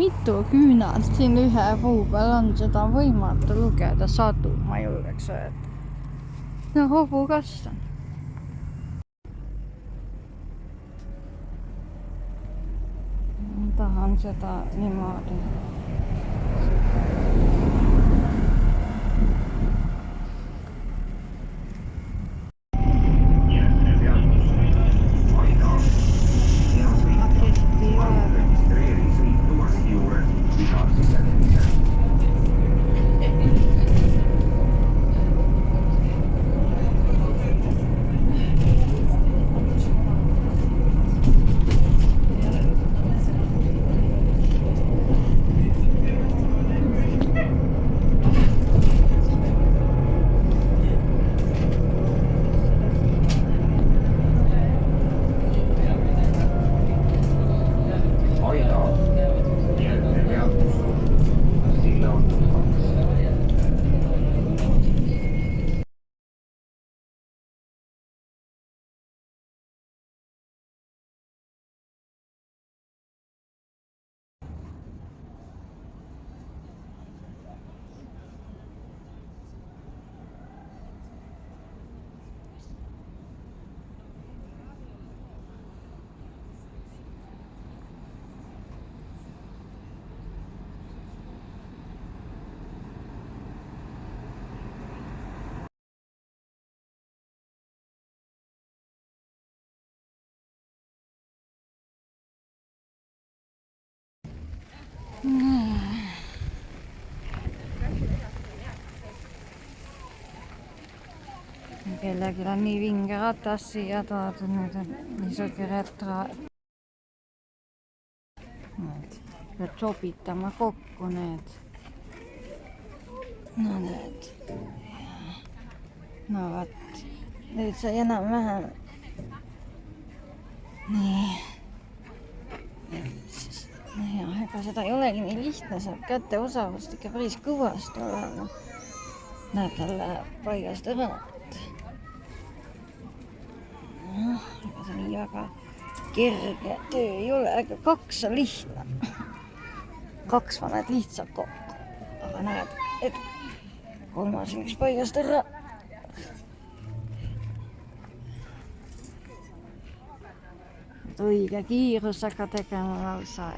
mitu küünalt siin ühe puu peal on, seda on võimatu lugeda, sadu, ma julgeks öelda. No hobukast on. Tahan seda niimoodi. Kellelgi on nii vinge ratas siia toodud, nüüd on niisugune retro. Peab sobitama kokku need. No need. No vaat, nüüd sai enam-vähem. Nii. Ja, ega seda ei olegi nii lihtne, saab kätte osavust ikka päris kõvasti olema. Näeb talle paigast ära. Ega see nii väga kerge töö ei ole, aga 2 on lihtne. 2 paned lihtsalt kokku, aga näed, et 3 läks paigast ära. Õige kiirusega tegema lausa.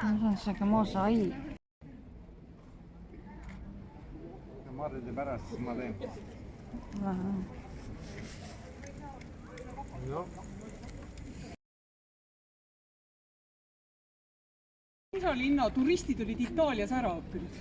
See on seega mosaiik. Marride pärast siis ma teen. Pisa linna turistid olid Itaalias ära õppinud.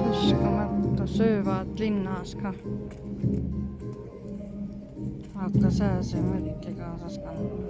Uskumatu, söövad linnas ka. Vaata see muidugi kaasas kandma.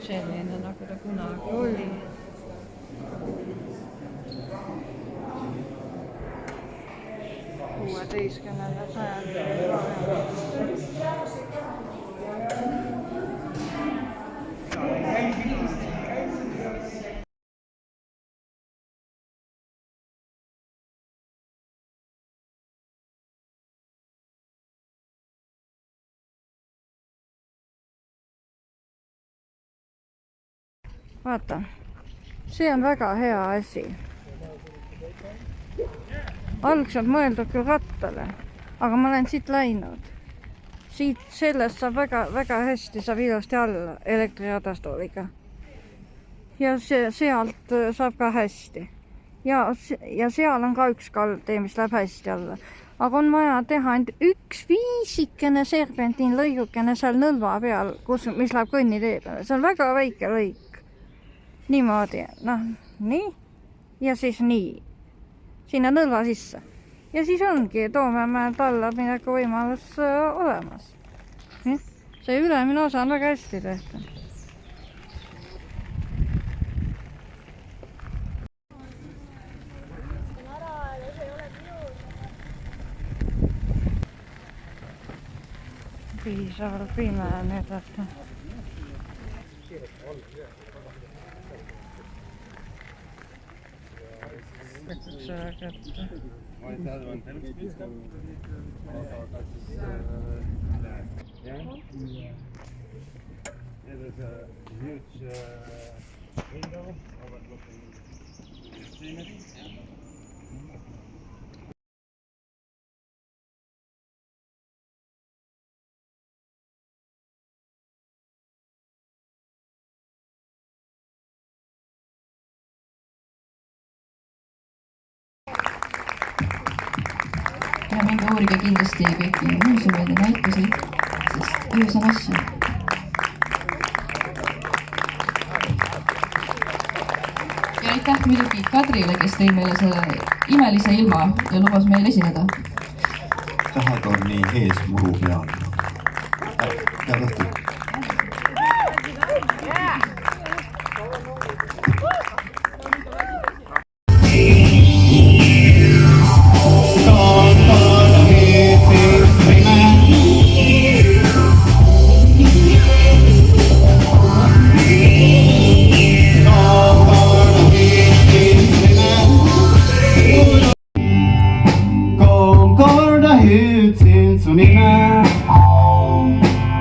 Selline nagu ta kunagi oli. Kuueteistkümnendal sajandil. Vaata, see on väga hea asi. Algselt mõeldud küll rattale, aga ma olen siit läinud. Sellest saab väga hästi, saab ilusti alla elektriradastoliga. Ja sealt saab ka hästi. ja seal on ka üks kaldtee, mis läheb hästi alla. Aga on vaja teha ainult üks viisikene serpentiin lõigukene seal nõlva peal, mis läheb kõnnitee peale. See on väga väike lõik. Niimoodi, nii. Ja siis nii. Sinna nõlva sisse. Ja siis ongi Toomemäelt alla mineku võimalus olemas. See ülemine osa on väga hästi tehtud. Piisavalt pime nüüd võtta. Võtad selle kätte. Ma ei tea, on tervist. Aga kas there's a huge window overlooking scenery. Ja minge uurige kindlasti kõiki muuseumeid ja näitusi, sest öös on asju. Ja aitäh muidugi Kadrile, kes tõi meile selle imelise ilma ja lubas meil esineda. Tähetorni ees muru peal. Head õhtul.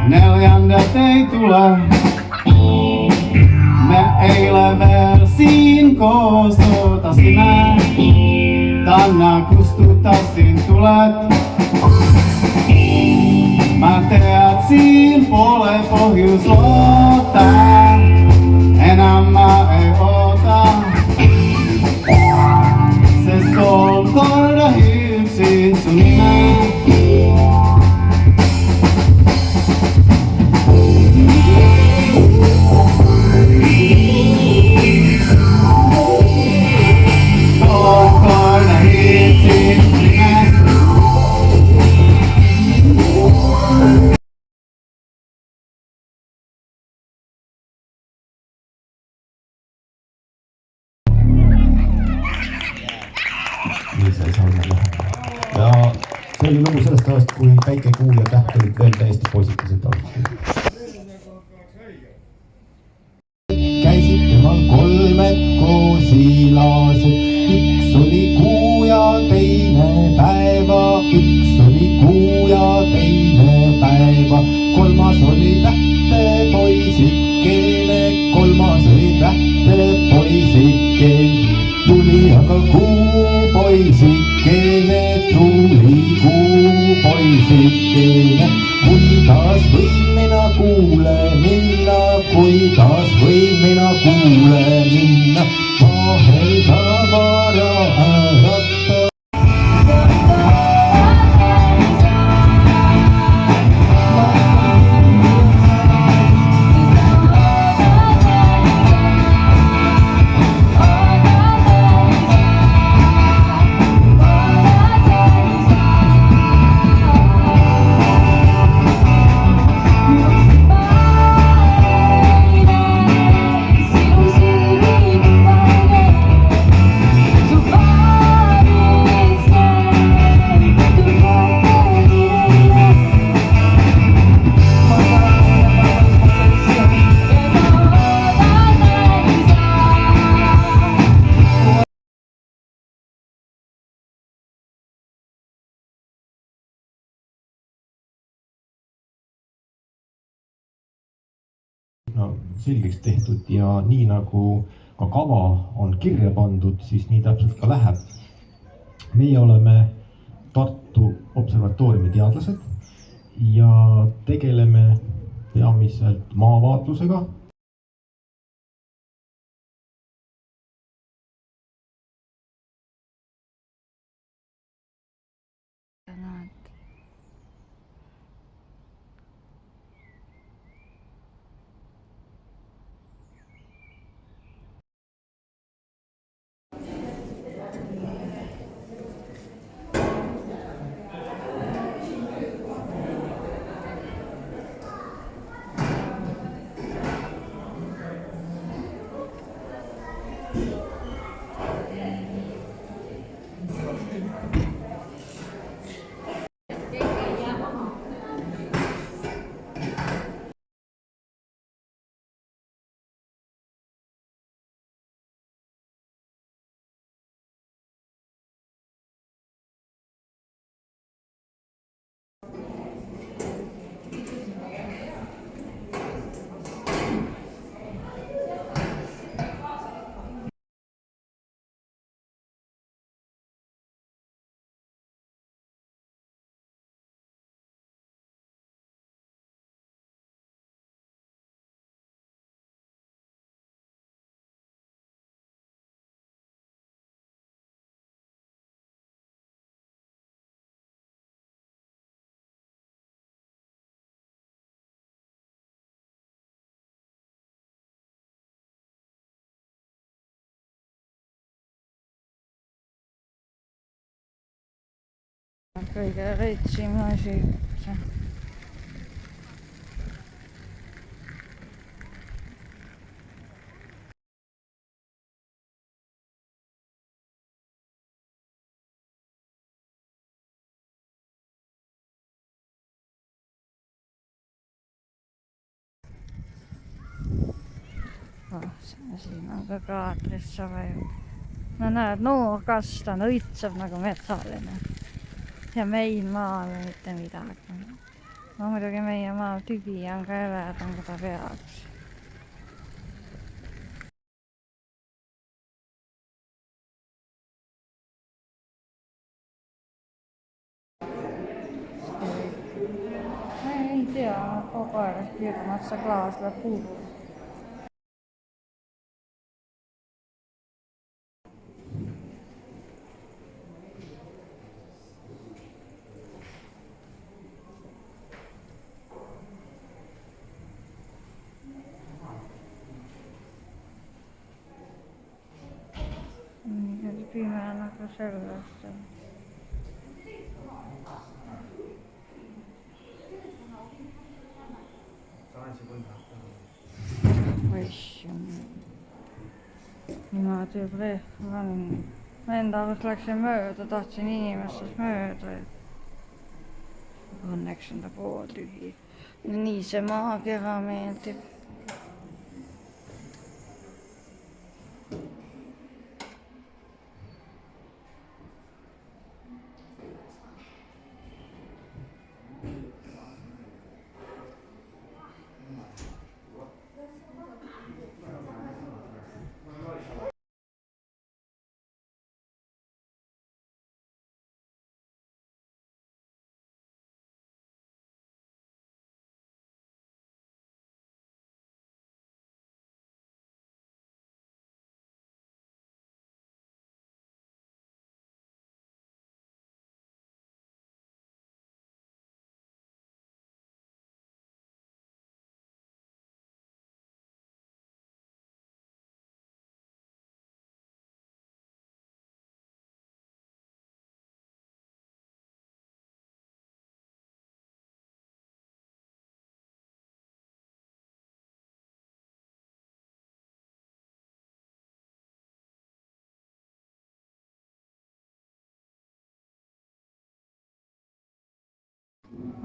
Neljändet ei tule. Me eile versiin koostutasin. Tänään kustutasin tulet. Mä teet siin pole pohjus loota. Enää mä ei oota. Sest kolm korda hyypsin sun nimeen. Ja see oli lugu sellest ajast, kui päike, kuu ja täht olid veel täiesti positiivsed aastad. Käisid temal kolmed koosilased, üks oli kuu ja teine päeva, üks oli kuu ja teine päeva, kolmas oli tähte poisikene, kolmas oli tähte poisikene. Tuli aga kuu poisikene, tuli kuu poisikene. Kuidas võin mina kuule minna, kuidas võin mina kuule minna, vahelda vara ärata. Selgeks tehtud ja nii nagu ka kava on kirja pandud, siis nii täpselt ka läheb. Meie oleme Tartu observatooriumi teadlased ja tegeleme peamiselt maavaatlusega. Kõige retsim asi üldse. Siin on ka kaadrisse vaju. No näed, nurgast on õitseb nagu metsaline. Ja meil maal mitte midagi. No muidugi meie maal tüvi on ka eledam, kui ta peaks. Ei tea, kogu aeg hirmad, see klaas läheb puudu. Nii pime nagu sellest. Niimoodi on. Ma enda arust läksin mööda, tahtsin inimestest mööda. Õnneks on ta pooltühi. Nii see maakera meeldib.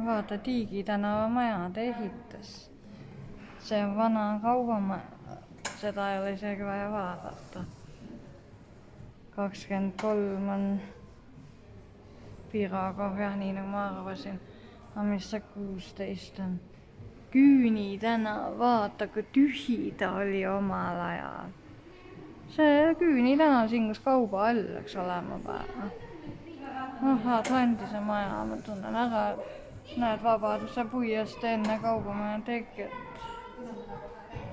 Vaata Tiigi tänava majade ehitus. See on vana kaubamaja. Seda ei ole isegi vaja vaadata. 23 on Pirokov, nii nagu ma arvasin. Aga mis see 16 on? Küüni tänav, vaata kui tühi ta oli omal ajal. See Küüni tänav siin, kus kauba all läks olema päeva. Atlantise maja, ma tunnen ära. Näed Vabaduse puiest enne kaubamaja teket.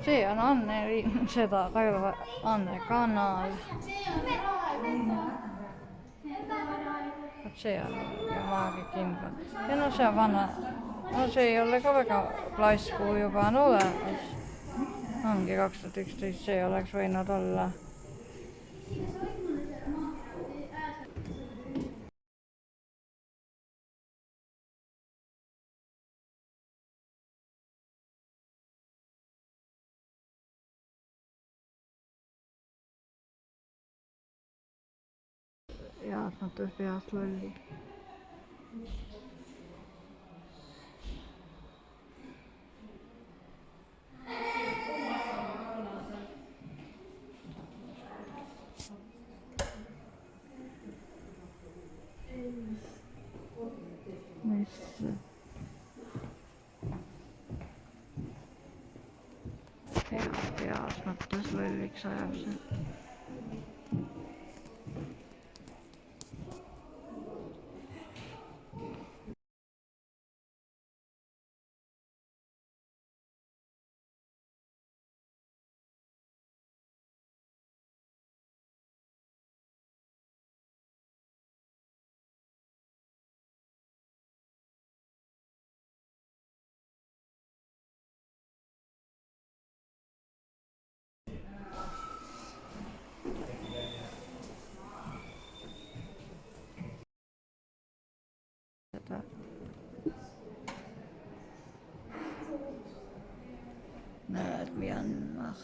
See on Anneliin, seda Raivo Anne kanal. See on maagi kindlad. Ja no see on vana. No see ei ole ka väga plasspuu juba on olemas. Ongi 2011, see oleks võinud olla. head mõttes peast lolli. mis heas mõttes lolliks ajab see. Seda näed Myanmar.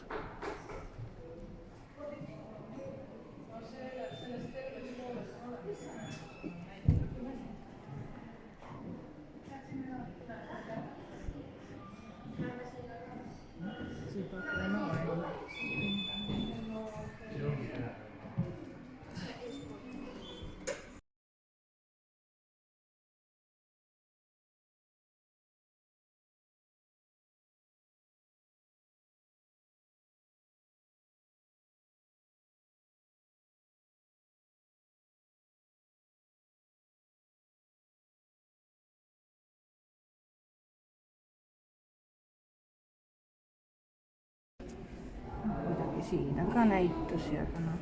Muidugi siin on ka näitusi, aga noh.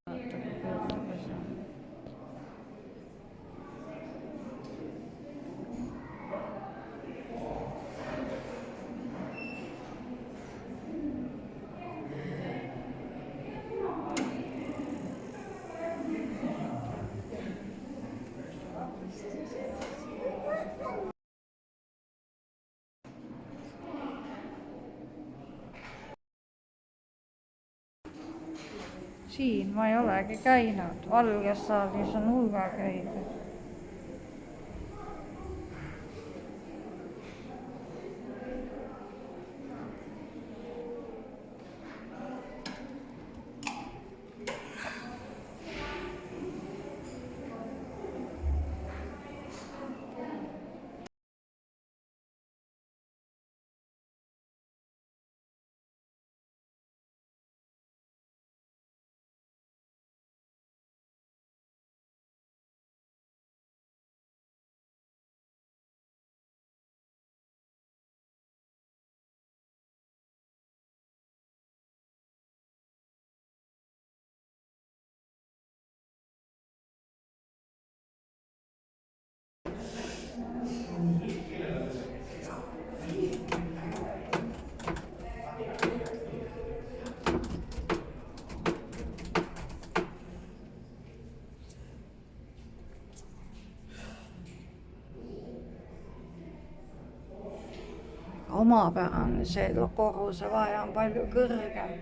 Vaata, kui kõrge see on. Siin ma ei olegi käinud, Valges saalis on hulga käidud. Omapärane see korrusevahe on palju kõrgem.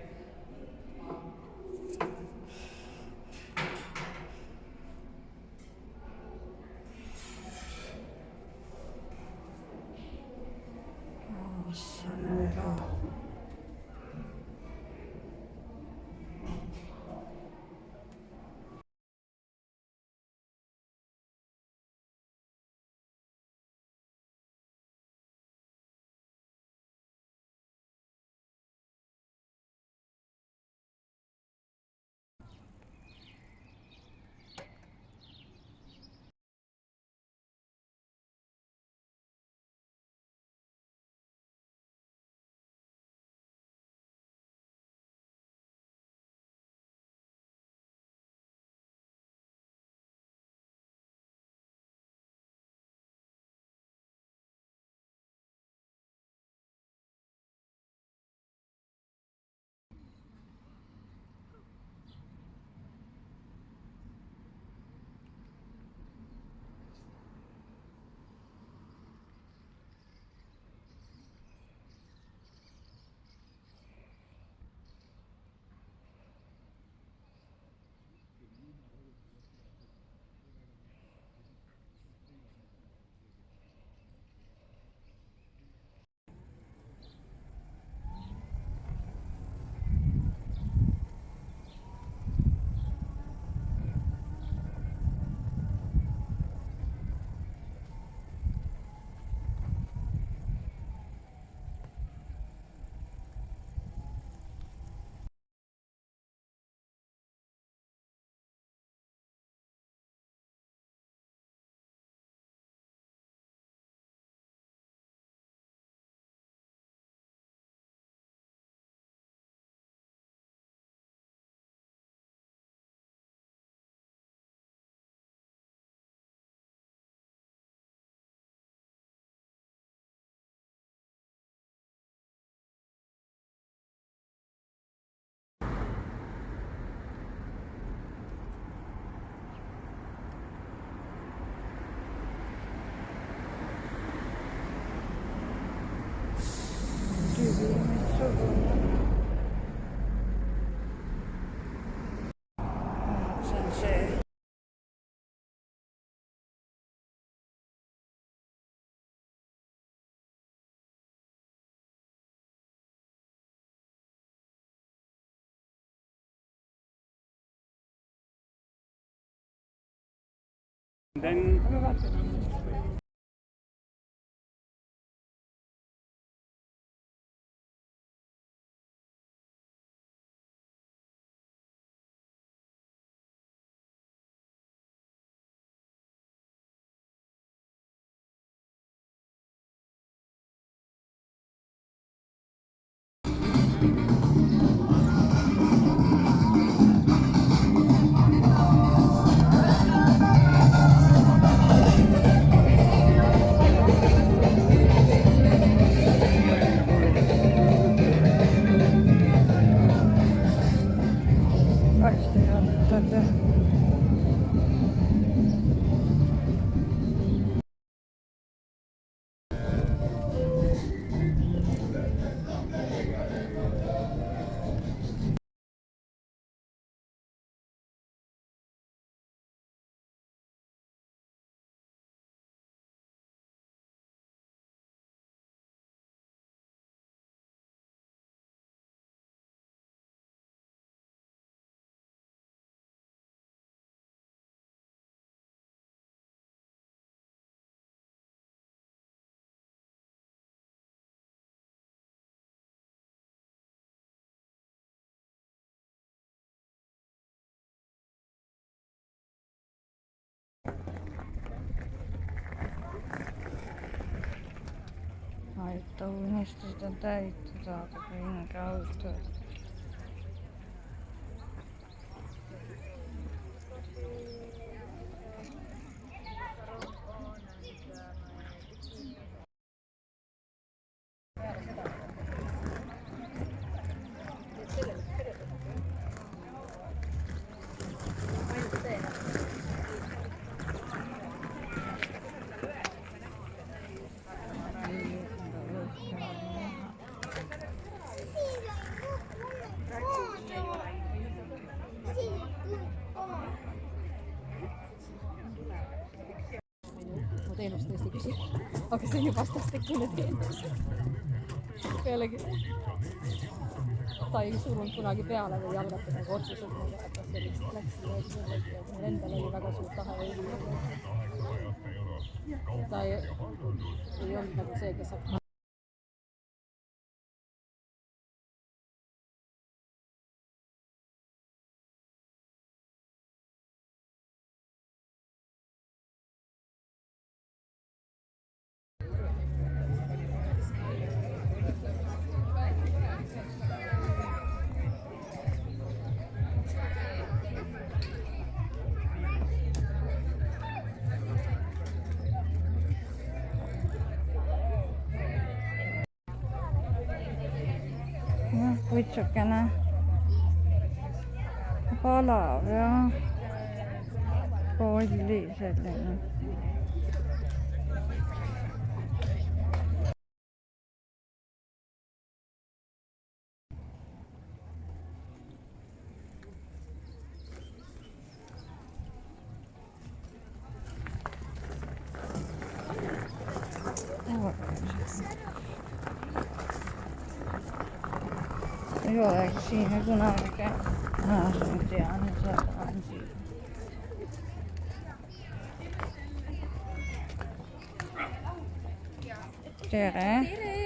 see. Then aita unistused on täitud saada vinge auto. Teenust tõesti küsib, aga see on ju vastastikune teenus. Pealegi ta ei surunud kunagi peale või algatanud otsused, et see lihtsalt läks ja mul endal oli väga suur tahe. Ta ei olnud nagu see, kes hakkab Puitsukene palav ja kolli selline. Ei olegi siinä kunagi asunut ja saadaan siinä. Tere!